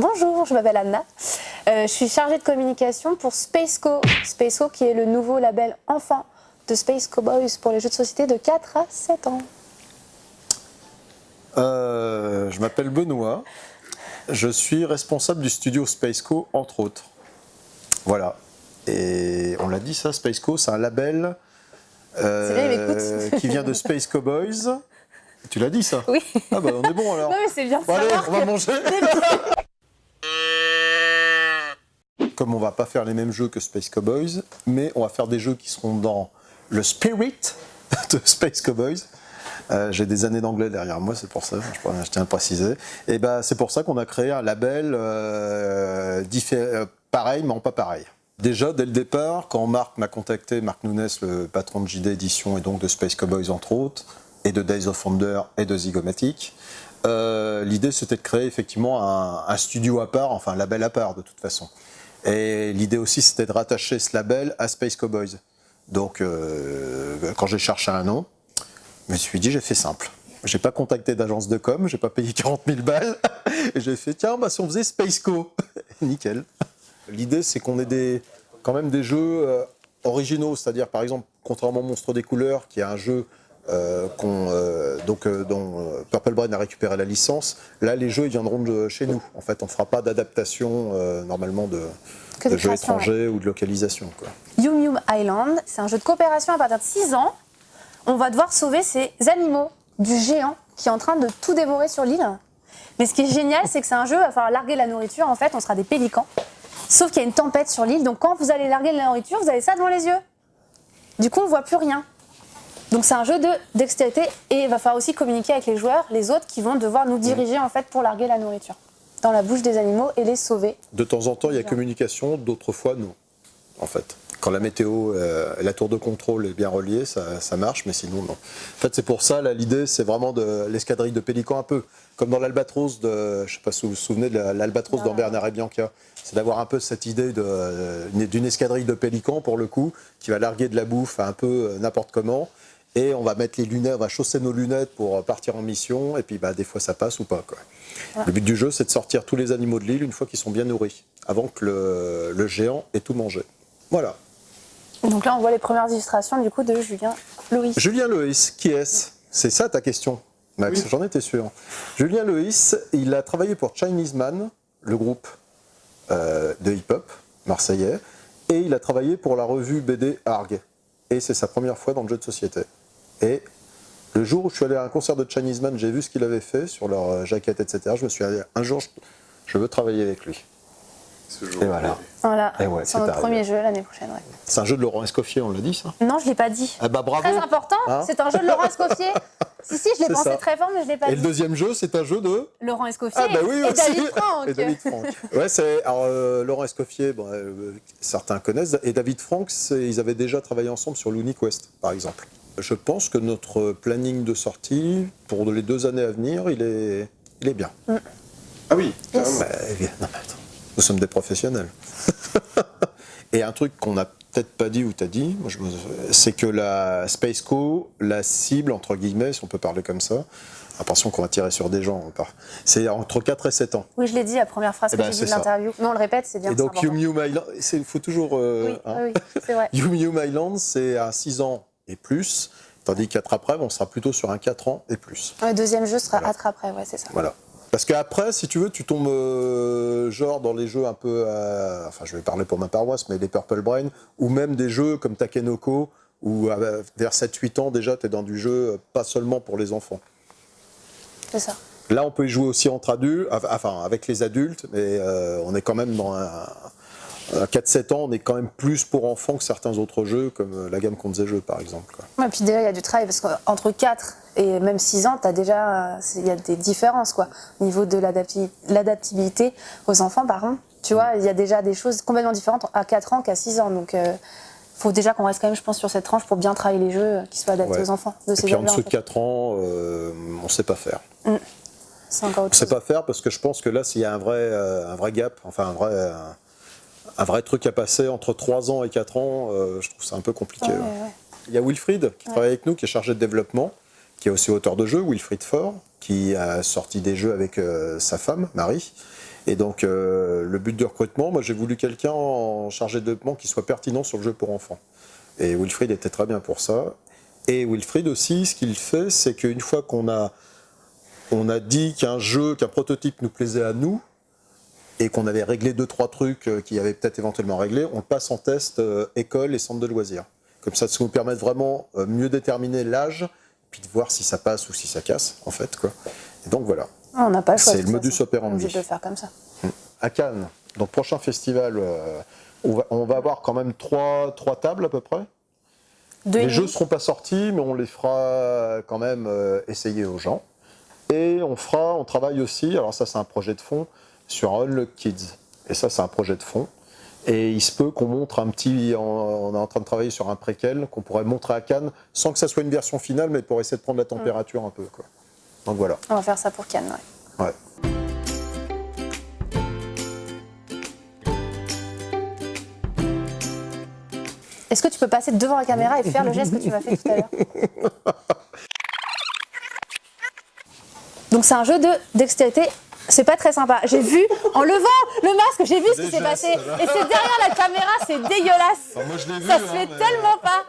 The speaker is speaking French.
Bonjour, je m'appelle Anna. Je suis chargée de communication pour Spaceco. Spaceco qui est le nouveau label enfant de Space Cowboys pour les jeux de société de 4 à 7 ans. Je m'appelle Benoît. Je suis responsable du studio Spaceco, entre autres. Voilà. Et on l'a dit ça, Spaceco, c'est un label qui vient de Space Cowboys. Tu l'as dit ça? Oui. Ah bah on est bon alors. Non mais c'est bien de Bon, allez, savoir on va manger. Comme on va pas faire les mêmes jeux que Space Cowboys, mais on va faire des jeux qui seront dans le spirit de Space Cowboys. J'ai des années d'anglais derrière moi, c'est pour ça, je tiens à le préciser. Et ben, c'est pour ça qu'on a créé un label pareil, mais en pas pareil. Déjà, dès le départ, quand Marc m'a contacté, Marc Nunes, le patron de JD Édition et donc de Space Cowboys entre autres, et de Days of Wonder et de Zygomatic, l'idée c'était de créer effectivement un studio à part, enfin un label à part de toute façon. Et l'idée aussi c'était de rattacher ce label à Space Cowboys. Donc quand j'ai cherché un nom, je me suis dit j'ai fait simple. J'ai pas contacté d'agence de com, j'ai pas payé 40 000 balles, et j'ai fait tiens bah si on faisait Spaceco, nickel. L'idée c'est qu'on ait quand même des jeux originaux, c'est-à-dire par exemple contrairement à Monstre des couleurs qui est un jeu dont Purple Brain a récupéré la licence, là les jeux ils viendront de chez nous. En fait on ne fera pas d'adaptation normalement de jeux étrangers ou de localisation. Yum Yum Island, c'est un jeu de coopération à partir de 6 ans. On va devoir sauver ces animaux du géant qui est en train de tout dévorer sur l'île. Mais ce qui est génial, c'est que c'est un jeu, il va falloir larguer la nourriture, en fait, on sera des pélicans. Sauf qu'il y a une tempête sur l'île, donc quand vous allez larguer la nourriture, vous avez ça devant les yeux. Du coup, on ne voit plus rien. Donc c'est un jeu de dextérité et il va falloir aussi communiquer avec les joueurs, les autres qui vont devoir nous diriger en fait pour larguer la nourriture dans la bouche des animaux et les sauver. De temps en temps, il y a communication, d'autres fois, non, en fait. Quand la météo, la tour de contrôle est bien reliée, ça marche, mais sinon, non. En fait, c'est pour ça, là, l'idée, c'est vraiment de l'escadrille de pélicans, un peu comme dans l'Albatros, je ne sais pas si vous vous souvenez de l'Albatros dans Bernard et Bianca. C'est d'avoir un peu cette idée d'une escadrille de pélicans, pour le coup, qui va larguer de la bouffe un peu n'importe comment. Et on va mettre les lunettes, on va chausser nos lunettes pour partir en mission, et puis bah, des fois ça passe ou pas, quoi. Ouais. Le but du jeu, c'est de sortir tous les animaux de l'île une fois qu'ils sont bien nourris, avant que le géant ait tout mangé. Voilà. Donc là, on voit les premières illustrations du coup de Julien Loïs. Julien Loïs, qui est-ce? C'est ça ta question, Max, oui. J'en étais sûr. Julien Loïs, il a travaillé pour Chinese Man, le groupe de hip-hop marseillais, et il a travaillé pour la revue BD Arg. Et c'est sa première fois dans le jeu de société. Et le jour où je suis allé à un concert de Chinese Man, j'ai vu ce qu'il avait fait sur leur jaquette, etc. Je me suis dit, un jour, je veux travailler avec lui. Et voilà, ouais, c'est notre premier jeu l'année prochaine. Ouais. C'est un jeu de Laurent Escoffier, on l'a dit ça? Non, je ne l'ai pas dit. Ah bah bravo. Très important, hein, c'est un jeu de Laurent Escoffier. Si, je l'ai pensé très fort, mais je ne l'ai pas dit. Et le deuxième jeu, c'est un jeu de Laurent Escoffier oui, et David Franck. Et David Franck. Ouais, alors Laurent Escoffier, bon, certains connaissent, et David Franck, ils avaient déjà travaillé ensemble sur Looney Quest, par exemple. Je pense que notre planning de sortie, pour les 2 années à venir, il est bien. Ah oui, yes. Non, mais attends, nous sommes des professionnels. Et un truc qu'on n'a peut-être pas dit ou t'as dit, c'est que la Spaceco, la cible, entre guillemets, si on peut parler comme ça, l'impression qu'on va tirer sur des gens, c'est entre 4 et 7 ans. Oui, je l'ai dit, la première phrase que j'ai dit de l'interview. Mais on le répète, c'est bien. Et donc Yum Yum Island, il faut toujours... oui, c'est vrai. Yum Yum Island, c'est à 6 ans et plus, tandis qu'Attrape Rêve, on sera plutôt sur un 4 ans et plus. Le deuxième jeu sera Attrape Rêve, ouais, c'est ça. Voilà. Parce qu'après, si tu veux, tu tombes genre dans les jeux un peu, enfin je vais parler pour ma paroisse, mais les Purple Brain, ou même des jeux comme Takenoko, où vers 7-8 ans déjà, tu es dans du jeu pas seulement pour les enfants. C'est ça. Là, on peut y jouer aussi entre adultes, enfin avec les adultes, mais on est quand même dans à 4-7 ans, on est quand même plus pour enfants que certains autres jeux, comme la gamme Contes et Jeux, par exemple. Ouais, et puis déjà, il y a du travail, parce qu'entre 4 et même 6 ans, il y a des différences, quoi. Au niveau de l'adaptabilité aux enfants, par contre, tu vois, il y a déjà des choses complètement différentes à 4 ans qu'à 6 ans. Donc, faut déjà qu'on reste quand même, je pense, sur cette tranche pour bien travailler les jeux qui soient adaptés aux enfants. Et puis en dessous de 4 ans, on ne sait pas faire. C'est encore autre chose. On ne sait pas faire parce que je pense que là, s'il y a un vrai gap, enfin un vrai truc à passer entre 3 ans et 4 ans, je trouve ça un peu compliqué. Ouais. Il y a Wilfried qui travaille avec nous, qui est chargé de développement, qui est aussi auteur de jeux, Wilfried Faure, qui a sorti des jeux avec sa femme, Marie. Et donc, le but de recrutement, moi j'ai voulu quelqu'un en chargé de développement qui soit pertinent sur le jeu pour enfants. Et Wilfried était très bien pour ça. Et Wilfried aussi, ce qu'il fait, c'est qu'une fois qu'on a dit qu'un prototype nous plaisait à nous, et qu'on avait réglé 2-3 trucs qui avaient peut-être éventuellement réglé, on le passe en test école et centre de loisirs. Comme ça nous permet de vraiment mieux déterminer l'âge, puis de voir si ça passe ou si ça casse, en fait, quoi. Et donc voilà. On n'a pas le choix. C'est le modus operandi. On est obligé de le faire comme ça. À Cannes, donc prochain festival, on va avoir quand même 3 tables à peu près. Les jeux ne seront pas sortis, mais on les fera quand même essayer aux gens. Et on travaille aussi, alors ça c'est un projet de fond, sur Unlock Kids. Et ça c'est un projet de fond. Et il se peut qu'on montre on est en train de travailler sur un préquel qu'on pourrait montrer à Cannes, sans que ça soit une version finale, mais pour essayer de prendre la température un peu, quoi. Donc voilà. On va faire ça pour Cannes, ouais. Ouais. Est-ce que tu peux passer devant la caméra et faire le geste que tu m'as fait tout à l'heure? Donc c'est un jeu de dextérité. C'est pas très sympa. J'ai vu, en levant le masque, j'ai vu ce qui s'est passé. Et c'est derrière la caméra, c'est dégueulasse. Enfin, moi, je l'ai vu, Ça se fait tellement pas.